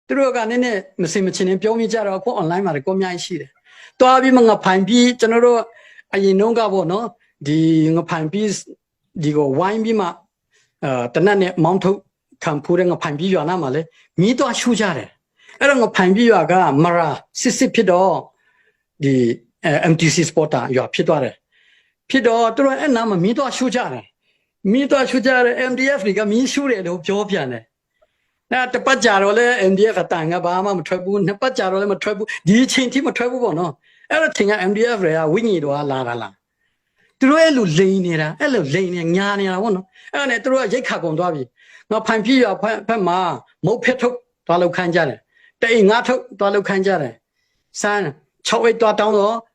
သူတို့ကနည်းနည်းမစင်မချင်းပြောမိကြတော့အခု online မှာကိုအများကြီးရှိတယ်တွားပြီးမှငါဖိုင်ပြီးကျွန်တော်တို့အရင်တုန်းကပေါ့နော်ဒီငါဖိုင်ပြီးဒီကိုဝိုင်းပြီးမှတနက်နဲ့မောင်းထုတ်ခံဖူးတဲ့ငါဖိုင်ပြီးရွာနာမှာလေမီးတော့ရှူကြတယ်အဲ့တော့ငါဖိုင်ပြီးရွာကမရာစစ်ဖြစ်တော့ဒီ MTC Sporter ရွာဖြစ်သွားတယ်ဖြစ်တော့သူတို့အဲ့နားမှာမီးတော့ရှူကြတယ်မီးတော့ရှူကြတယ် MDF တွေကမီးရှူတယ်လို့ပြောပြန်တယ်那这把家伙嘞 ，MDF 单个爸妈没ထွက်不，那把家伙嘞没ထွက်不，第前天没ထွက်不啵喏，哎，那听下 MDF 嘞啊，为你多啊拉拉拉，都是一路累呢啦，一路累呢，伢呢啦啵喏，哎，那都是一卡工多比，我攀皮呀攀马，冇撇头多路看家嘞，第牙头多路看家嘞，三超位多当咯，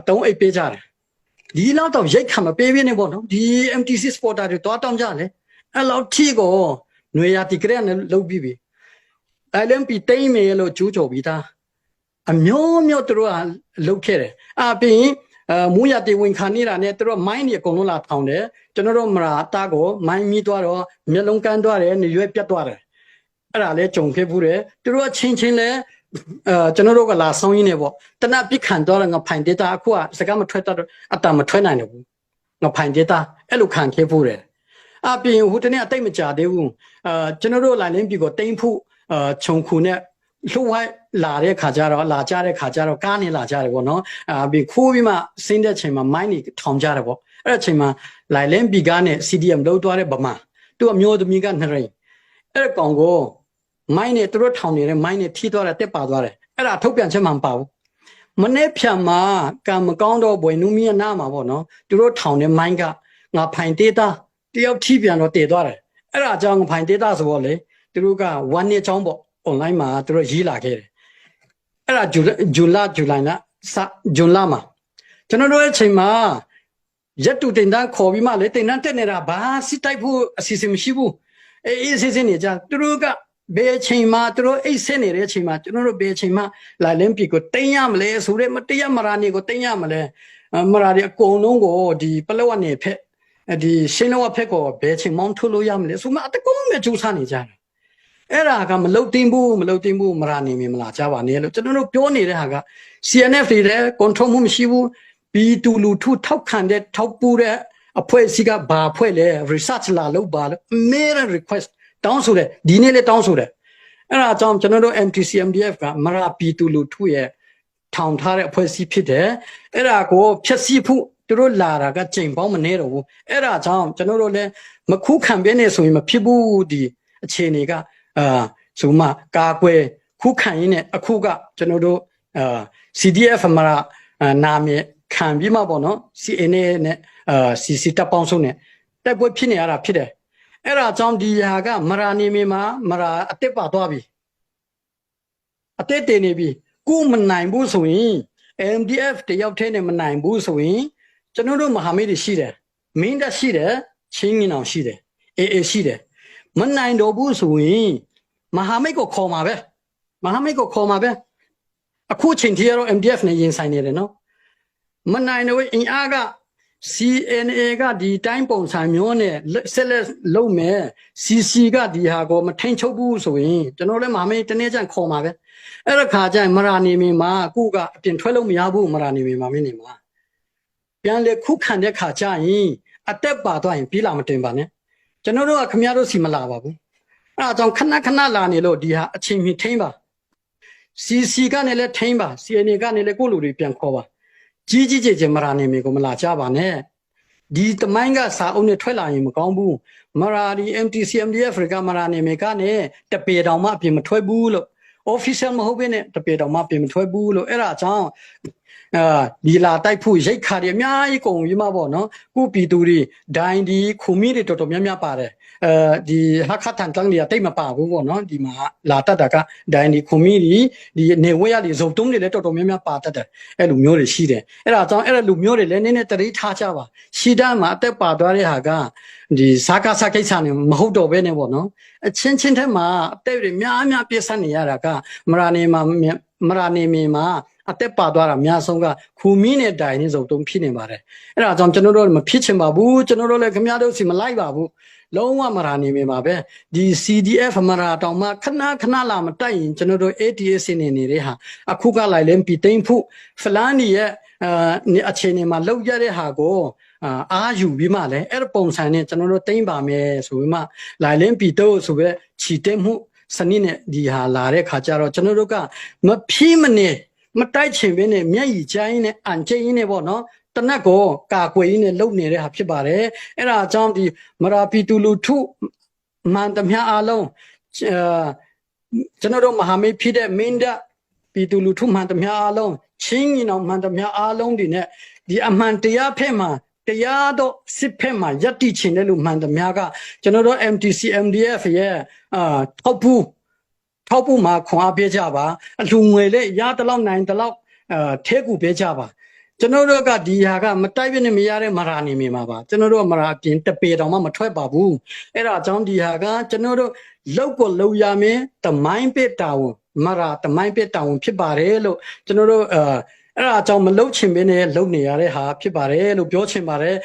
当一别家嘞，你老到一看嘛，别边呢啵喏，你 MTC Sport 就多当家嘞，哎老铁个。女伢地个人老比比，哎，两比对面了就做比他，苗苗都啊老开的，比母伢的问看你啦呢，都买你公路拉汤的，就那种么啦大个买米多了，米龙干多的，你越别多的，那嘞种开不的，都轻轻嘞，就那种个拉生意呢不，但那比看到了我盘的大苦啊，是干么吹到的，但么吹难的不，我盘的大，一路看开不的。边湖的呢，对么家的乌，ကျွန်တော်တို့来年比个店铺，从库呢，路外拉的卡家了，拉家的卡家了，干的拉家的啵喏，比库比嘛，现在钱嘛买你汤家的啵，而且嘛来年比干呢 ，CDM 都多的不嘛，都苗都米干那人，而讲过买呢都汤的买呢提多了得八多了，而头边钱蛮包。么那片嘛，干么讲到为农民那嘛啵喏，都汤的买个，我盘地的。第二批边咯跌多了，哎啦，这样盘跌大是我嘞，这个1年涨不 ，online 嘛，这个1拉开的，哎啦，就来了，3拉嘛，就那多钱嘛，一度订单可比嘛，来订单等你啦，把是大铺是什么西部，一些你讲，这个别钱嘛，这个一些年的钱嘛，就那个别钱嘛，来人比个等呀么嘞，所以么等呀么啦，你个等呀么嘞，么啦的广东个的不老年配。ဒီရှင်းလောဖက်ကိုဘယ်ချိန်မောင်းထုတ်လို့ရမလဲဆိုမှအတကုံးပဲကြိုးစားနေကြတယ်အဲ့ဒါကမလုတ်တင်ဘူးမရနိုင်မလားကြပါနဲ့လို့ကျွန်တော်တို့ပြောနေတဲ့ဟာက CNF တွေလည်း control မှုမရှိဘူးပြီးတူလူထုထောက်ခံတဲ့ထောက်ပူးတဲ့အဖွဲ့အစည်းကဘာအဖွဲ့လဲ research လာလုပ်ပါလို့ mail request တောင်းဆိုတယ်ဒီနေ့လည်းတောင်းဆိုတယ်အဲ့ဒါကြောင့်ကျွန်တော်တို့ MTC MDF ကမရပြီးတူလူထုရဲ့ထောင်ထားတဲ့အဖွဲ့အစည်းဖြစ်တယ်အဲ့ဒါကိုဖျက်ဆီးဖို့သူတို့လာတာကချိန်ပေါင်းမနေတော့ဘူးအဲ့ဒါကြောင့်ကျွန်တော်တို့လည်းမခုခံပြနေဆိုရင်မဖြစ်ဘူးဒီအခြေအနေကဆိုမှကာကွယ်ခုခံရင်းနဲ့အခုကကျွန်တော်တို့CDF မှာနာမည်ခံပြီးမှပေါ့နော် CNA နဲ့CC တပ်ပေါင်းစုနဲ့တိုက်ပွဲဖြစ်နေရတာဖြစ်တယ်အဲ့ဒါကြောင့်ဒီဟာကမရာနေမြေမှာမရာအတက်ပါသွားပြီအတက်တင်နေပြီကုမနိုင်ဘူးဆိုရင် MDF တယောက်တည်းနဲ့မနိုင်ဘူးဆိုရင်ကျွန်တော်တို့မဟာမိတ်တွေရှိတယ်မင်းတပ်ရှိတယ်ချင်းငင်အောင်ရှိတယ်AAရှိတယ်မနိုင်တော့ဘူးဆိုရင်မဟာမိတ်ကိုခေါ်မှာပဲအခုချိန်ထိတော့ MDF နဲ့ရင်ဆိုင်နေတယ်နော်မနိုင်တော့အင်အားက CNA ကဒီတိုင်းပုံစံမျိုးနဲ့ဆက်လက်လုပ်မယ် CC ကဒီဟာကိုမထိန်ချုပ်ဘူးဆိုရင်ကျွန်တော်လည်းမဟာမိတ်တနေ့ကျရင်ခေါ်မှာပဲအဲ့ဒါခါကျရင်မရာနေမီမှာအခုကအပြင်ထွက်လို့မရဘူးမရာနေမီမှာမင်းနေမှာပြန်လေခုခံတဲ့ခါကျရင်အသက်ပါသွားရင်ပြီးလာမတင်ပါနဲ့ကျွန်တော်တို့ကခမရတို့စီမလာပါဘူးအဲ့ဒါကြောင့်ခဏလာနေလို့ဒီဟာအချိန်မီထိမ့်ပါ CC ကနေလည်းထိမ့်ပါ CNA ကနေလည်းကိုလူတွေပြန်ခေါ်ပါကြီးကျမရာနေမီကိုမလာကြပါနဲ့ဒီတမိုင်းကစာအုပ်နဲ့ထွက်လာရင်မကောင်းဘူးမရာဒီ MTC MDF ကမရာနေမီကနေတပေတောင်မှအပြင်မထွက်ဘူးလို့ official မဟုတ်ဘဲနဲ့တပေတောင်မှပြင်မထွက်ဘူးလို့အဲ့ဒါကြောင့်ဒီလာတိုက်ဖို့ရိတ်ခါတွေအများကြီးကုန်ပြီးမှပေါ့နော်ကုပီတူတွေဒိုင်းဒီခုမီတွေတော်တော်များများပါတယ်ဒီဟာခတ်တန်တန်းတွေကတိတ်မပါဘူးပေါ့နော်ဒီမှာလာတတ်တာကဒိုင်းဒီခုမီတွေဒီနေဝဲရတွေဇုံတုံးတွေလည်းတော်တော်များများပါတတ်တယ်အဲ့လိုမျိုးတွေရှိတယ်အဲ့ဒါကြောင့်အဲ့လိုမျိုးတွေလည်းနည်းနည်းတရိထားကြပါရှီတန်းမှာအသက်ပါသွားတဲ့ဟာကဒီစာကိစ္စနေမဟုတ်တော့ဘဲနဲ့ပေါ့နော်အချင်းထဲမှာအသက်တွေများပြည့်စက်နေရတာကမရာနေမီမှာအသက်ပါသွားတာအများဆုံးကခူမီနဲ့တိုင်နေစုံတုံးဖြစ်နေပါတယ်အဲ့ဒါကြောင့်ကျွန်တော်တို့မဖြစ်ချင်ပါဘူးကျွန်တော်တို့လည်းခင်ဗျားတို့စီမလိုက်ပါဘူး လုံးဝမရာနေမိမှာပဲဒီ CDF မရာတောင်မှခဏလာမတိုက်ရင်ကျွန်တော်တို့ ATS နေနေတဲ့ဟာအခုကလိုက်လဲပြီးသိမ့်ဖို့ဖလန်ရဲ့အခြေအနေမှာလောက်ရတဲ့ဟာကိုအားယူပြီးမှလည်းအဲ့ပုံစံနဲ့ကျွန်တော်တို့သိမ့်ပါမယ်ဆိုပြီးမှလိုက်လင်းပြီးတော့ဆိုပဲခြိတက်မှုစနစ်နဲ့ဒီဟာလာတဲ့ခါကျတော့ကျွန်တော်တို့ကမဖြီးမနေမတိုက်ချင်ဘဲနဲ့မျက်ရည်ချိုင်းနဲ့အန်ကျင်းနဲ့ပေါ့နော်တနက်ကိုကာကွယ်ရင်းနဲ့လုံနေတဲ့ဟာဖြစ်ပါတယ်အဲ့ဒါအကြောင်းဒီမရာပီတူလူထုမှန်သမျှအားလုံးကျွန်တော်တို့မဟာမိတ်ဖြစ်တဲ့မင်းတပ်ပီတူလူထုမှန်သမျှအားလုံးချင်းညီနောင်မှန်သမျှအားလုံးဒီနဲ့ဒီအမှန်တရားဖက်မှာတရားတော့စစ်ဖက်မှာယက်တိချင်တဲ့လူမှန်သမျှကကျွန်တော်တို့ MTC MDF ရဲ့ထောက်ဖို့မှာခွန်အားပေးကြပါအလှငွေလေးရတလောက်နိုင်တလောက်ထဲကူပေးကြပါကျွန်တော်တို့ကဒီဟာကမတိုက်ပြနဲ့မရတဲ့မရာနေမိမှာပါကျွန်တော်တို့မရာပြင်တပေတောင်မှမထွက်ပါဘူးအဲ့ဒါအကြောင်းဒီဟာကကျွန်တော်တို့လောက်ကိုလောက်ရမယ်တမိုင်းပစ်တာဝန်မရာတမိုင်းပစ်တာဝန်ဖြစ်ပါတယ်လို့ကျွန်တော်တို့အဲ့ဒါအကြောင်းမလောက်ချင်ဘဲနဲ့လုံနေရတဲ့ဟာဖြစ်ပါတယ်လို့ပြောချင်ပါတယ်